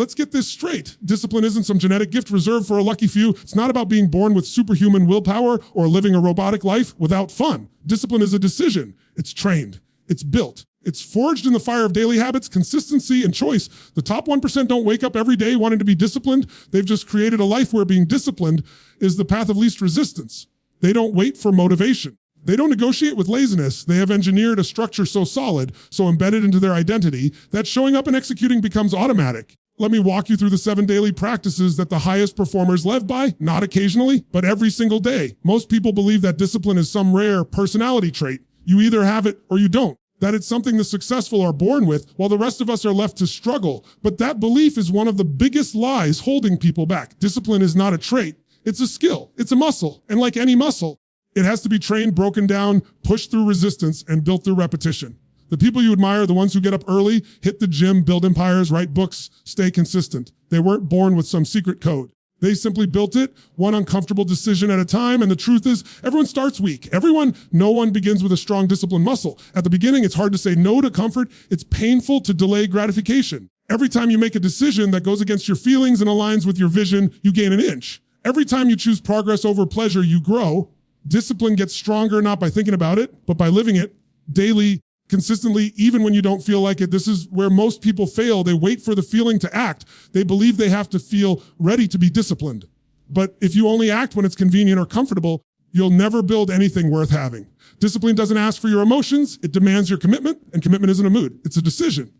Let's get this straight. Discipline isn't some genetic gift reserved for a lucky few. It's not about being born with superhuman willpower or living a robotic life without fun. Discipline is a decision. It's trained. It's built. It's forged in the fire of daily habits, consistency, and choice. The top 1% don't wake up every day wanting to be disciplined. They've just created a life where being disciplined is the path of least resistance. They don't wait for motivation. They don't negotiate with laziness. They have engineered a structure so solid, so embedded into their identity, that showing up and executing becomes automatic. Let me walk you through the 7 daily practices that the highest performers live by, not occasionally, but every single day. Most people believe that discipline is some rare personality trait. You either have it or you don't. That it's something the successful are born with, while the rest of us are left to struggle. But that belief is one of the biggest lies holding people back. Discipline is not a trait. It's a skill. It's a muscle. And like any muscle, it has to be trained, broken down, pushed through resistance, and built through repetition. The people you admire are the ones who get up early, hit the gym, build empires, write books, stay consistent. They weren't born with some secret code. They simply built it, one uncomfortable decision at a time. And the truth is, everyone starts weak. No one begins with a strong discipline muscle. At the beginning, it's hard to say no to comfort. It's painful to delay gratification. Every time you make a decision that goes against your feelings and aligns with your vision, you gain an inch. Every time you choose progress over pleasure, you grow. Discipline gets stronger not by thinking about it, but by living it daily, consistently, even when you don't feel like it. This is where most people fail. They wait for the feeling to act. They believe they have to feel ready to be disciplined. But if you only act when it's convenient or comfortable, you'll never build anything worth having. Discipline doesn't ask for your emotions. It demands your commitment, and commitment isn't a mood. It's a decision.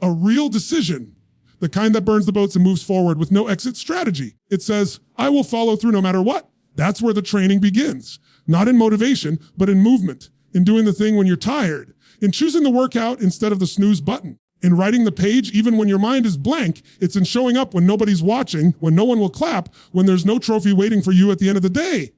A real decision. The kind that burns the boats and moves forward with no exit strategy. It says, I will follow through no matter what. That's where the training begins. Not in motivation, but in movement, in doing the thing when you're tired, in choosing the workout instead of the snooze button, in writing the page even when your mind is blank. It's in showing up when nobody's watching, when no one will clap, when there's no trophy waiting for you at the end of the day.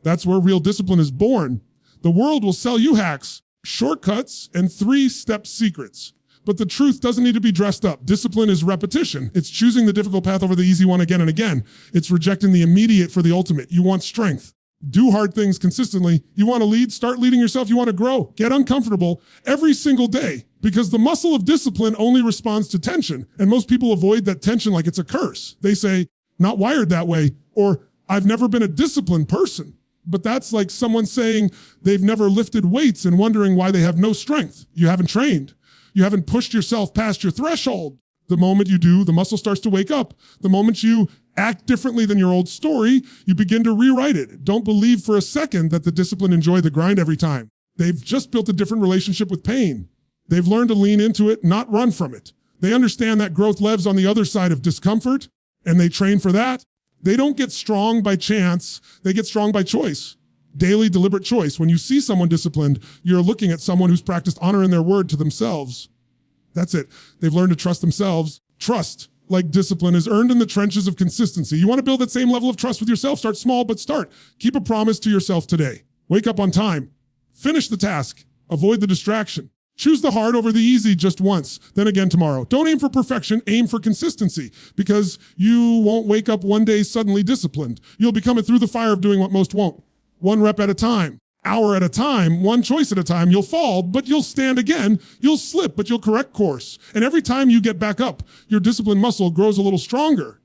That's where real discipline is born. The world will sell you hacks, shortcuts, and 3-step secrets. But the truth doesn't need to be dressed up. Discipline is repetition. It's choosing the difficult path over the easy one again and again. It's rejecting the immediate for the ultimate. You want strength. Do hard things consistently. You want to lead? Start leading yourself. You want to grow? Get uncomfortable every single day, because the muscle of discipline only responds to tension. And most people avoid that tension like it's a curse. They say, not wired that way, or I've never been a disciplined person. But that's like someone saying they've never lifted weights and wondering why they have no strength. You haven't trained. You haven't pushed yourself past your threshold. The moment you do, the muscle starts to wake up. The moment you act differently than your old story, you begin to rewrite it. Don't believe for a second that the discipline enjoy the grind every time. They've just built a different relationship with pain. They've learned to lean into it, not run from it. They understand that growth lives on the other side of discomfort, and they train for that. They don't get strong by chance. They get strong by choice. Daily, deliberate choice. When you see someone disciplined, you're looking at someone who's practiced honoring their word to themselves. That's it. They've learned to trust themselves. Trust, like discipline, is earned in the trenches of consistency. You want to build that same level of trust with yourself? Start small, but start. Keep a promise to yourself today. Wake up on time. Finish the task. Avoid the distraction. Choose the hard over the easy just once, then again tomorrow. Don't aim for perfection, aim for consistency, because you won't wake up one day suddenly disciplined. You'll become it through the fire of doing what most won't. 1 rep at a time. Hour at a time, 1 choice at a time. You'll fall, but you'll stand again. You'll slip, but you'll correct course. And every time you get back up, your discipline muscle grows a little stronger.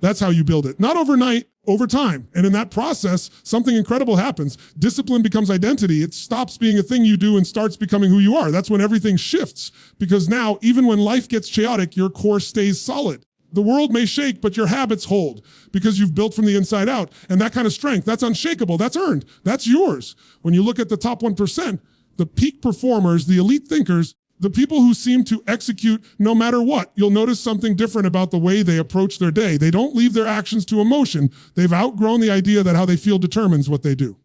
That's how you build it. Not overnight, over time. And in that process, something incredible happens. Discipline becomes identity. It stops being a thing you do and starts becoming who you are. That's when everything shifts. Because now, even when life gets chaotic, your core stays solid. The world may shake, but your habits hold, because you've built from the inside out. And that kind of strength, that's unshakable, that's earned, that's yours. When you look at the top 1%, the peak performers, the elite thinkers, the people who seem to execute no matter what, you'll notice something different about the way they approach their day. They don't leave their actions to emotion. They've outgrown the idea that how they feel determines what they do.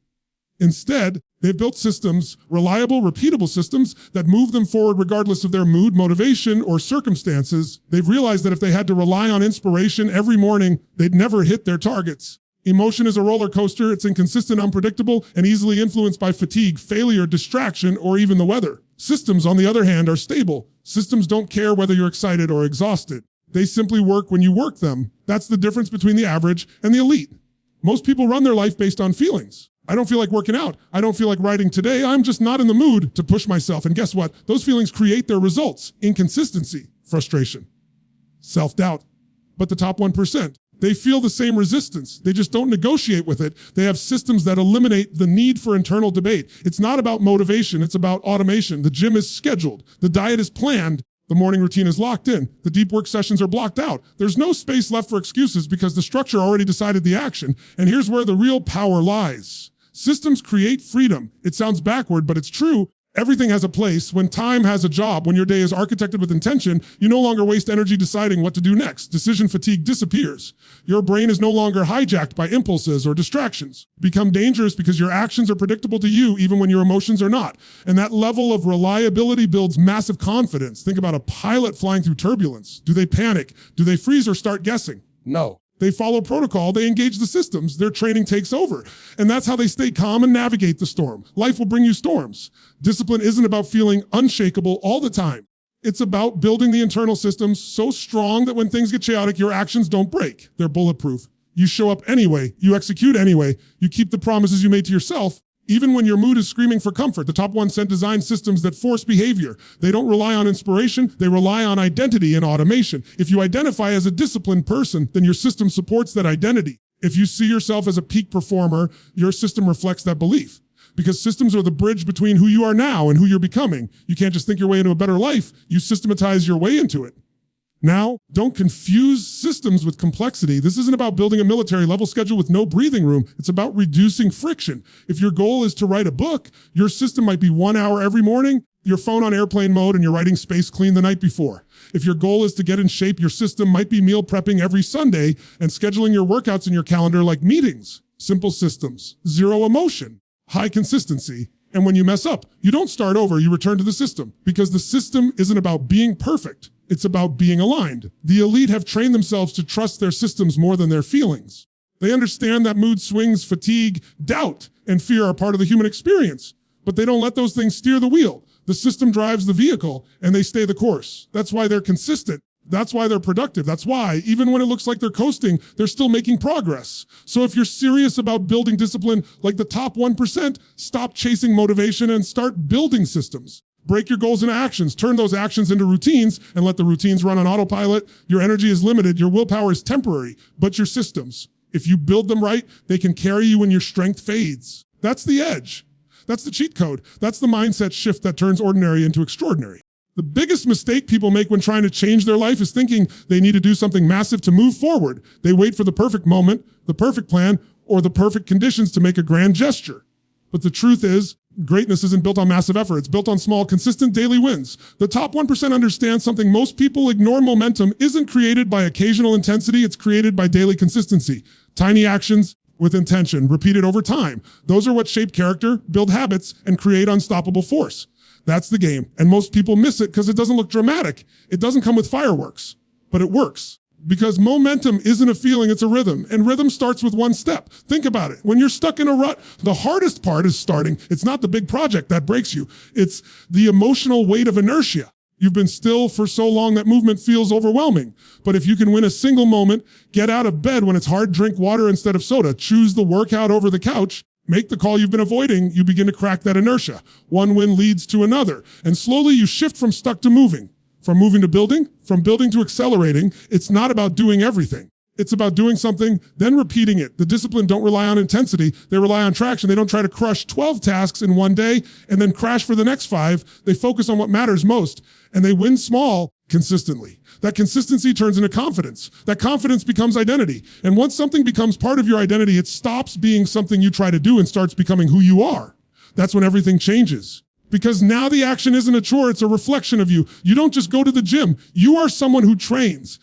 Instead, they've built systems, reliable, repeatable systems that move them forward regardless of their mood, motivation, or circumstances. They've realized that if they had to rely on inspiration every morning, they'd never hit their targets. Emotion is a roller coaster. It's inconsistent, unpredictable, and easily influenced by fatigue, failure, distraction, or even the weather. Systems, on the other hand, are stable. Systems don't care whether you're excited or exhausted. They simply work when you work them. That's the difference between the average and the elite. Most people run their life based on feelings. I don't feel like working out. I don't feel like writing today. I'm just not in the mood to push myself. And guess what? Those feelings create their results. Inconsistency, frustration, self-doubt. But the top 1%, they feel the same resistance. They just don't negotiate with it. They have systems that eliminate the need for internal debate. It's not about motivation. It's about automation. The gym is scheduled. The diet is planned. The morning routine is locked in. The deep work sessions are blocked out. There's no space left for excuses because the structure already decided the action. And here's where the real power lies. Systems create freedom. It sounds backward, but it's true. Everything has a place. When time has a job, when your day is architected with intention, you no longer waste energy deciding what to do next. Decision fatigue disappears. Your brain is no longer hijacked by impulses or distractions. Become dangerous because your actions are predictable to you even when your emotions are not. And that level of reliability builds massive confidence. Think about a pilot flying through turbulence. Do they panic? Do they freeze or start guessing? No. They follow protocol, they engage the systems, their training takes over. And that's how they stay calm and navigate the storm. Life will bring you storms. Discipline isn't about feeling unshakable all the time. It's about building the internal systems so strong that when things get chaotic, your actions don't break. They're bulletproof. You show up anyway, you execute anyway, you keep the promises you made to yourself, even when your mood is screaming for comfort. The top 1% design systems that force behavior. They don't rely on inspiration, they rely on identity and automation. If you identify as a disciplined person, then your system supports that identity. If you see yourself as a peak performer, your system reflects that belief. Because systems are the bridge between who you are now and who you're becoming. You can't just think your way into a better life, you systematize your way into it. Now, don't confuse systems with complexity. This isn't about building a military level schedule with no breathing room. It's about reducing friction. If your goal is to write a book, your system might be 1 hour every morning, your phone on airplane mode, and you're writing Space Clean the night before. If your goal is to get in shape, your system might be meal prepping every Sunday and scheduling your workouts in your calendar like meetings. Simple systems, zero emotion, high consistency. And when you mess up, you don't start over, you return to the system because the system isn't about being perfect. It's about being aligned. The elite have trained themselves to trust their systems more than their feelings. They understand that mood swings, fatigue, doubt, and fear are part of the human experience, but they don't let those things steer the wheel. The system drives the vehicle and they stay the course. That's why they're consistent. That's why they're productive. That's why, even when it looks like they're coasting, they're still making progress. So if you're serious about building discipline like the top 1%, stop chasing motivation and start building systems. Break your goals into actions, turn those actions into routines, and let the routines run on autopilot. Your energy is limited, your willpower is temporary, but your systems, if you build them right, they can carry you when your strength fades. That's the edge. That's the cheat code. That's the mindset shift that turns ordinary into extraordinary. The biggest mistake people make when trying to change their life is thinking they need to do something massive to move forward. They wait for the perfect moment, the perfect plan, or the perfect conditions to make a grand gesture. But the truth is, greatness isn't built on massive effort. It's built on small, consistent daily wins. The top 1% understand something most people ignore. Momentum isn't created by occasional intensity. It's created by daily consistency. Tiny actions with intention, repeated over time. Those are what shape character, build habits, and create unstoppable force. That's the game. And most people miss it because it doesn't look dramatic. It doesn't come with fireworks, but it works. Because momentum isn't a feeling, it's a rhythm. And rhythm starts with one step. Think about it. When you're stuck in a rut, the hardest part is starting. It's not the big project that breaks you. It's the emotional weight of inertia. You've been still for so long that movement feels overwhelming. But if you can win a single moment, get out of bed when it's hard, drink water instead of soda, choose the workout over the couch, make the call you've been avoiding, you begin to crack that inertia. One win leads to another. And slowly you shift from stuck to moving. From moving to building, from building to accelerating. It's not about doing everything. It's about doing something, then repeating it. The discipline don't rely on intensity. They rely on traction. They don't try to crush 12 tasks in one day and then crash for the next 5. They focus on what matters most and they win small consistently. That consistency turns into confidence. That confidence becomes identity. And once something becomes part of your identity, it stops being something you try to do and starts becoming who you are. That's when everything changes. Because now the action isn't a chore, it's a reflection of you. You don't just go to the gym. You are someone who trains.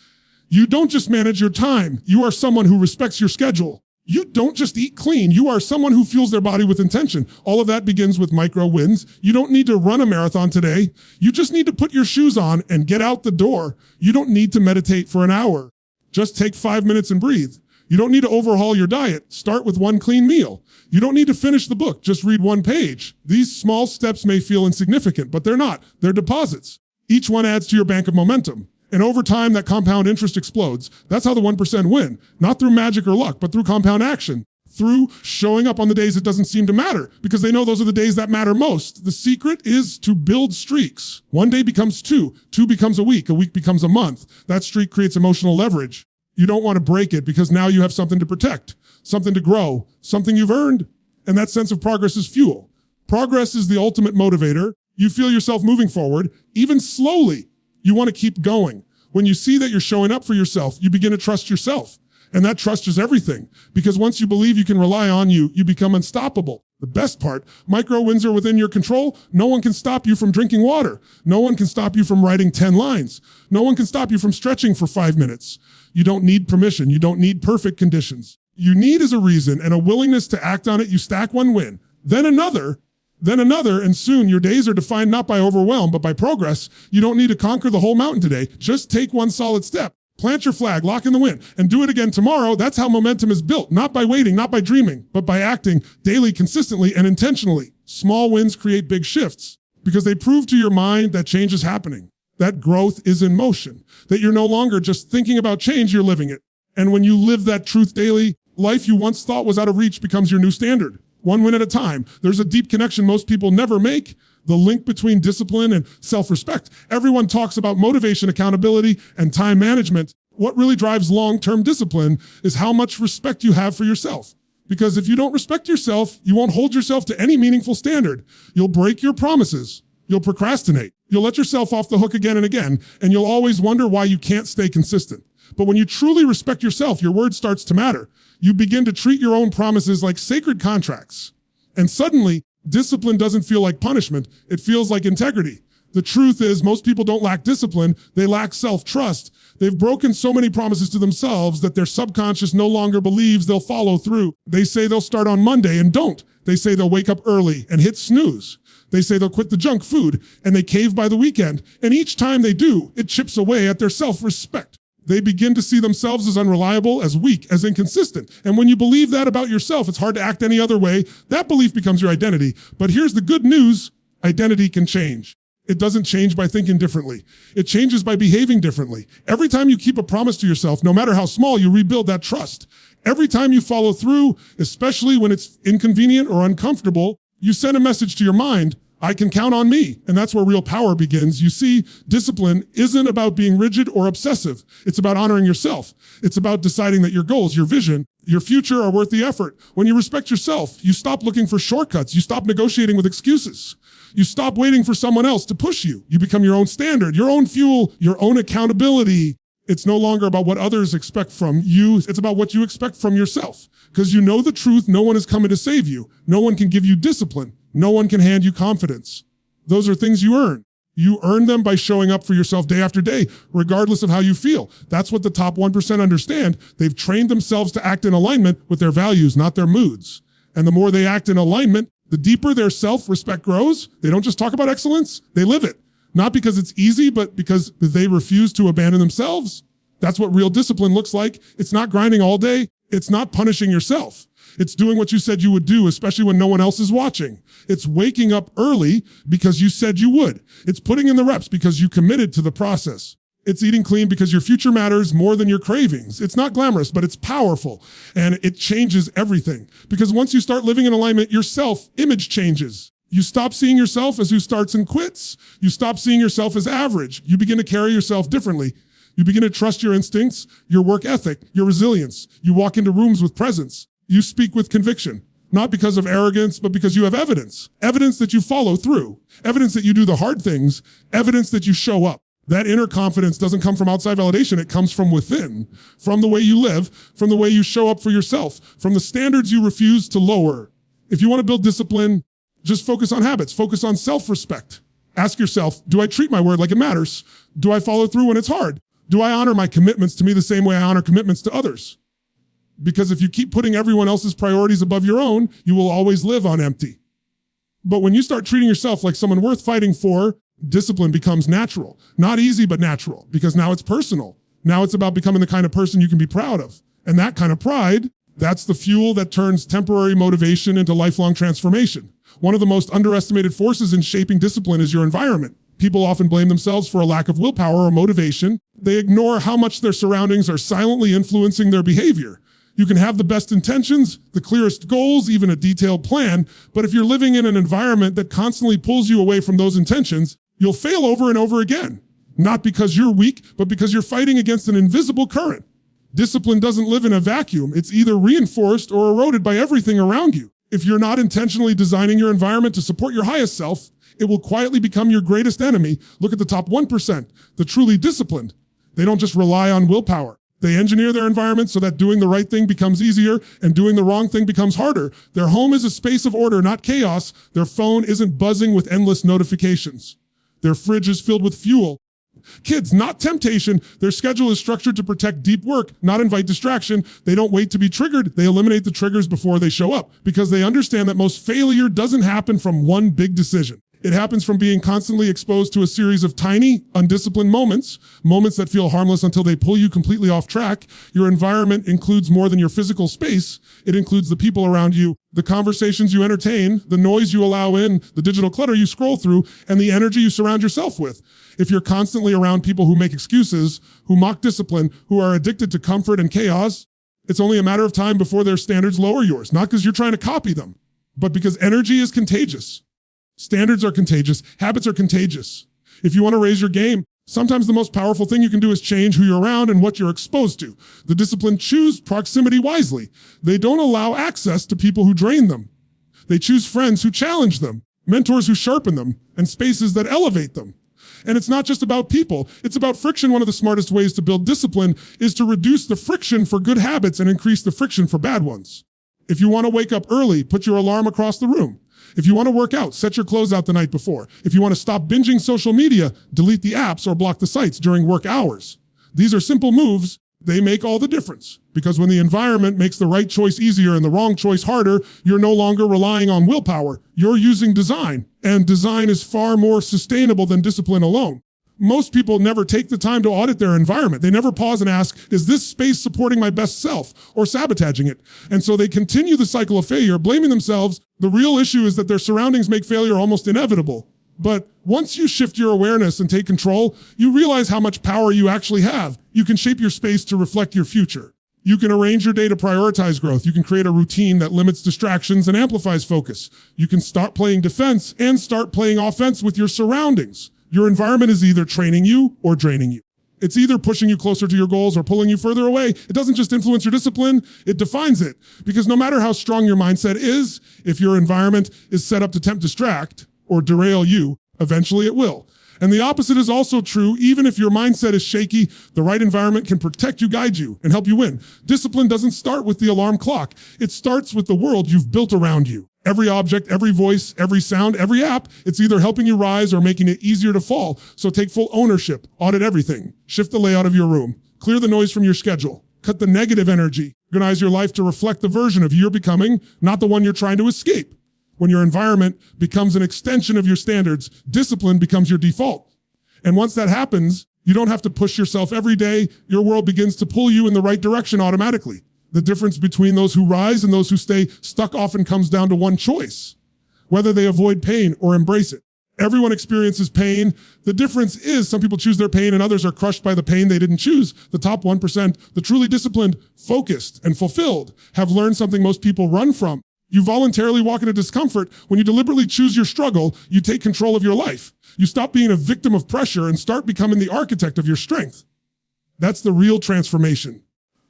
You don't just manage your time. You are someone who respects your schedule. You don't just eat clean. You are someone who fuels their body with intention. All of that begins with micro wins. You don't need to run a marathon today. You just need to put your shoes on and get out the door. You don't need to meditate for an hour. Just take 5 minutes and breathe. You don't need to overhaul your diet. Start with one clean meal. You don't need to finish the book. Just read one page. These small steps may feel insignificant, but they're not. They're deposits. Each one adds to your bank of momentum. And over time, that compound interest explodes. That's how the 1% win. Not through magic or luck, but through compound action. Through showing up on the days it doesn't seem to matter, because they know those are the days that matter most. The secret is to build streaks. One day becomes 2. 2 becomes a week. A week becomes a month. That streak creates emotional leverage. You don't want to break it because now you have something to protect, something to grow, something you've earned. And that sense of progress is fuel. Progress is the ultimate motivator. You feel yourself moving forward, even slowly. You want to keep going. When you see that you're showing up for yourself, you begin to trust yourself. And that trust is everything. Because once you believe you can rely on you, you become unstoppable. The best part, micro wins are within your control. No one can stop you from drinking water. No one can stop you from writing 10 lines. No one can stop you from stretching for 5 minutes. You don't need permission. You don't need perfect conditions. You need is a reason and a willingness to act on it. You stack one win, then another, and soon your days are defined not by overwhelm, but by progress. You don't need to conquer the whole mountain today. Just take one solid step. Plant your flag, lock in the win, and do it again tomorrow. That's how momentum is built, not by waiting, not by dreaming, but by acting daily, consistently, and intentionally. Small wins create big shifts because they prove to your mind that change is happening, that growth is in motion, that you're no longer just thinking about change, you're living it. And when you live that truth daily, life you once thought was out of reach becomes your new standard. One win at a time. There's a deep connection most people never make. The link between discipline and self-respect. Everyone talks about motivation, accountability, and time management. What really drives long-term discipline is how much respect you have for yourself. Because if you don't respect yourself, you won't hold yourself to any meaningful standard. You'll break your promises. You'll procrastinate. You'll let yourself off the hook again and again, and you'll always wonder why you can't stay consistent. But when you truly respect yourself, your word starts to matter. You begin to treat your own promises like sacred contracts. And suddenly, discipline doesn't feel like punishment. It feels like integrity. The truth is, most people don't lack discipline. They lack self-trust. They've broken so many promises to themselves that their subconscious no longer believes they'll follow through. They say they'll start on Monday and don't. They say they'll wake up early and hit snooze. They say they'll quit the junk food and they cave by the weekend. And each time they do, it chips away at their self-respect. They begin to see themselves as unreliable, as weak, as inconsistent. And when you believe that about yourself, it's hard to act any other way. That belief becomes your identity. But here's the good news. Identity can change. It doesn't change by thinking differently. It changes by behaving differently. Every time you keep a promise to yourself, no matter how small, you rebuild that trust. Every time you follow through, especially when it's inconvenient or uncomfortable, you send a message to your mind, I can count on me. And that's where real power begins. You see, discipline isn't about being rigid or obsessive. It's about honoring yourself. It's about deciding that your goals, your vision, your future are worth the effort. When you respect yourself, you stop looking for shortcuts. You stop negotiating with excuses. You stop waiting for someone else to push you. You become your own standard, your own fuel, your own accountability. It's no longer about what others expect from you. It's about what you expect from yourself. Because you know the truth, no one is coming to save you. No one can give you discipline. No one can hand you confidence. Those are things you earn. You earn them by showing up for yourself day after day, regardless of how you feel. That's what the top 1% understand. They've trained themselves to act in alignment with their values, not their moods. And the more they act in alignment, the deeper their self-respect grows. They don't just talk about excellence, they live it. Not because it's easy, but because they refuse to abandon themselves. That's what real discipline looks like. It's not grinding all day. It's not punishing yourself. It's doing what you said you would do, especially when no one else is watching. It's waking up early because you said you would. It's putting in the reps because you committed to the process. It's eating clean because your future matters more than your cravings. It's not glamorous, but it's powerful. And it changes everything. Because once you start living in alignment, your self-image changes. You stop seeing yourself as who starts and quits. You stop seeing yourself as average. You begin to carry yourself differently. You begin to trust your instincts, your work ethic, your resilience. You walk into rooms with presence. You speak with conviction, not because of arrogance, but because you have evidence. Evidence that you follow through. Evidence that you do the hard things. Evidence that you show up. That inner confidence doesn't come from outside validation. It comes from within, from the way you live, from the way you show up for yourself, from the standards you refuse to lower. If you want to build discipline, just focus on habits. Focus on self-respect. Ask yourself, do I treat my word like it matters? Do I follow through when it's hard? Do I honor my commitments to me the same way I honor commitments to others? Because if you keep putting everyone else's priorities above your own, you will always live on empty. But when you start treating yourself like someone worth fighting for, discipline becomes natural. Not easy, but natural, because now it's personal. Now it's about becoming the kind of person you can be proud of. And that kind of pride, that's the fuel that turns temporary motivation into lifelong transformation. One of the most underestimated forces in shaping discipline is your environment. People often blame themselves for a lack of willpower or motivation. They ignore how much their surroundings are silently influencing their behavior. You can have the best intentions, the clearest goals, even a detailed plan, but if you're living in an environment that constantly pulls you away from those intentions, you'll fail over and over again. Not because you're weak, but because you're fighting against an invisible current. Discipline doesn't live in a vacuum. It's either reinforced or eroded by everything around you. If you're not intentionally designing your environment to support your highest self, it will quietly become your greatest enemy. Look at the top 1%, the truly disciplined. They don't just rely on willpower. They engineer their environment so that doing the right thing becomes easier and doing the wrong thing becomes harder. Their home is a space of order, not chaos. Their phone isn't buzzing with endless notifications. Their fridge is filled with fuel. Kids, not temptation. Their schedule is structured to protect deep work, not invite distraction. They don't wait to be triggered. They eliminate the triggers before they show up because they understand that most failure doesn't happen from one big decision. It happens from being constantly exposed to a series of tiny, undisciplined moments that feel harmless until they pull you completely off track. Your environment includes more than your physical space. It includes the people around you, the conversations you entertain, the noise you allow in, the digital clutter you scroll through, and the energy you surround yourself with. If you're constantly around people who make excuses, who mock discipline, who are addicted to comfort and chaos, it's only a matter of time before their standards lower yours. Not because you're trying to copy them, but because energy is contagious. Standards are contagious. Habits are contagious. If you want to raise your game, sometimes the most powerful thing you can do is change who you're around and what you're exposed to. The disciplined choose proximity wisely. They don't allow access to people who drain them. They choose friends who challenge them, mentors who sharpen them, and spaces that elevate them. And it's not just about people. It's about friction. One of the smartest ways to build discipline is to reduce the friction for good habits and increase the friction for bad ones. If you want to wake up early, put your alarm across the room. If you want to work out, set your clothes out the night before. If you want to stop binging social media, delete the apps or block the sites during work hours. These are simple moves. They make all the difference. Because when the environment makes the right choice easier and the wrong choice harder, you're no longer relying on willpower. You're using design. And design is far more sustainable than discipline alone. Most people never take the time to audit their environment. They never pause and ask, is this space supporting my best self or sabotaging it? And so they continue the cycle of failure, blaming themselves. The real issue is that their surroundings make failure almost inevitable. But once you shift your awareness and take control, you realize how much power you actually have. You can shape your space to reflect your future. You can arrange your day to prioritize growth. You can create a routine that limits distractions and amplifies focus. You can start playing defense and start playing offense with your surroundings. Your environment is either training you or draining you. It's either pushing you closer to your goals or pulling you further away. It doesn't just influence your discipline, it defines it. Because no matter how strong your mindset is, if your environment is set up to distract or derail you, eventually it will. And the opposite is also true. Even if your mindset is shaky, the right environment can protect you, guide you, and help you win. Discipline doesn't start with the alarm clock. It starts with the world you've built around you. Every object, every voice, every sound, every app, it's either helping you rise or making it easier to fall. So take full ownership, audit everything, shift the layout of your room, clear the noise from your schedule, cut the negative energy, organize your life to reflect the version of you you're becoming, not the one you're trying to escape. When your environment becomes an extension of your standards, discipline becomes your default. And once that happens, you don't have to push yourself every day. Your world begins to pull you in the right direction automatically. The difference between those who rise and those who stay stuck often comes down to one choice, whether they avoid pain or embrace it. Everyone experiences pain. The difference is some people choose their pain and others are crushed by the pain they didn't choose. The top 1%, the truly disciplined, focused, and fulfilled, have learned something most people run from. You voluntarily walk into discomfort. When you deliberately choose your struggle, you take control of your life. You stop being a victim of pressure and start becoming the architect of your strength. That's the real transformation.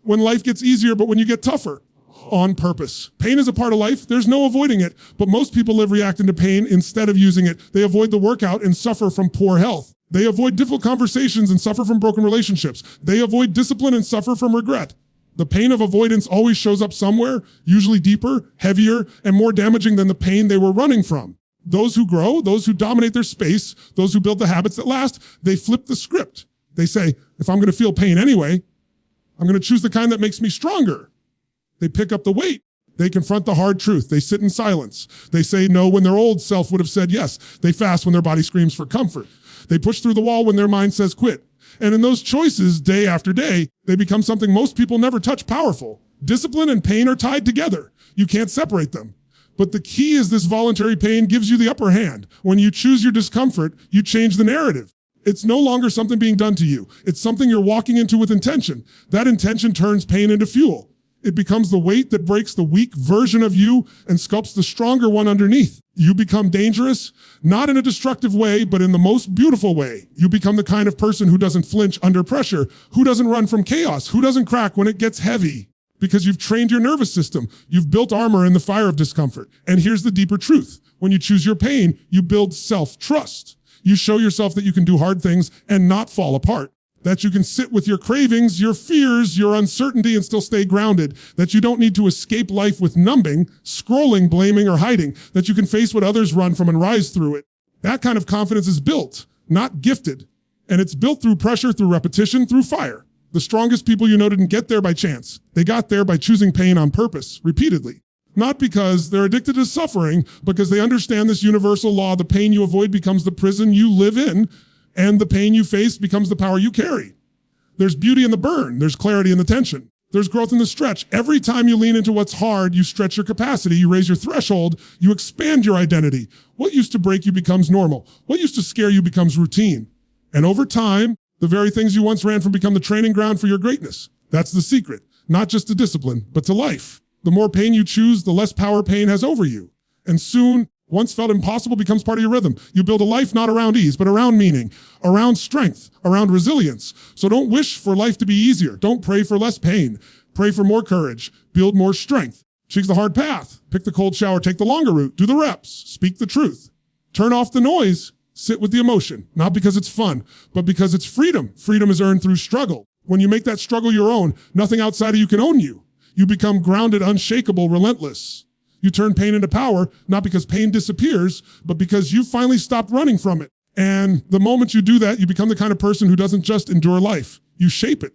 When life gets easier, but when you get tougher, on purpose. Pain is a part of life. There's no avoiding it, but most people live reacting to pain instead of using it. They avoid the workout and suffer from poor health. They avoid difficult conversations and suffer from broken relationships. They avoid discipline and suffer from regret. The pain of avoidance always shows up somewhere, usually deeper, heavier, and more damaging than the pain they were running from. Those who grow, those who dominate their space, those who build the habits that last, they flip the script. They say, if I'm going to feel pain anyway, I'm going to choose the kind that makes me stronger. They pick up the weight. They confront the hard truth. They sit in silence. They say no when their old self would have said yes. They fast when their body screams for comfort. They push through the wall when their mind says quit. And in those choices, day after day, they become something most people never touch: powerful. Discipline and pain are tied together. You can't separate them. But the key is this voluntary pain gives you the upper hand. When you choose your discomfort, you change the narrative. It's no longer something being done to you. It's something you're walking into with intention. That intention turns pain into fuel. It becomes the weight that breaks the weak version of you and sculpts the stronger one underneath. You become dangerous, not in a destructive way, but in the most beautiful way. You become the kind of person who doesn't flinch under pressure, who doesn't run from chaos, who doesn't crack when it gets heavy. Because you've trained your nervous system. You've built armor in the fire of discomfort. And here's the deeper truth. When you choose your pain, you build self-trust. You show yourself that you can do hard things and not fall apart. That you can sit with your cravings, your fears, your uncertainty, and still stay grounded. That you don't need to escape life with numbing, scrolling, blaming, or hiding. That you can face what others run from and rise through it. That kind of confidence is built, not gifted. And it's built through pressure, through repetition, through fire. The strongest people you know didn't get there by chance. They got there by choosing pain on purpose, repeatedly. Not because they're addicted to suffering, because they understand this universal law: the pain you avoid becomes the prison you live in, and the pain you face becomes the power you carry. There's beauty in the burn. There's clarity in the tension. There's growth in the stretch. Every time you lean into what's hard, you stretch your capacity, you raise your threshold, you expand your identity. What used to break you becomes normal. What used to scare you becomes routine. And over time, the very things you once ran from become the training ground for your greatness. That's the secret. Not just to discipline, but to life. The more pain you choose, the less power pain has over you. And soon, once felt impossible becomes part of your rhythm. You build a life not around ease, but around meaning, around strength, around resilience. So don't wish for life to be easier. Don't pray for less pain. Pray for more courage. Build more strength. Choose the hard path. Pick the cold shower. Take the longer route. Do the reps. Speak the truth. Turn off the noise. Sit with the emotion, not because it's fun, but because it's freedom. Freedom is earned through struggle. When you make that struggle your own, nothing outside of you can own you. You become grounded, unshakable, relentless. You turn pain into power, not because pain disappears, but because you finally stopped running from it. And the moment you do that, you become the kind of person who doesn't just endure life. You shape it.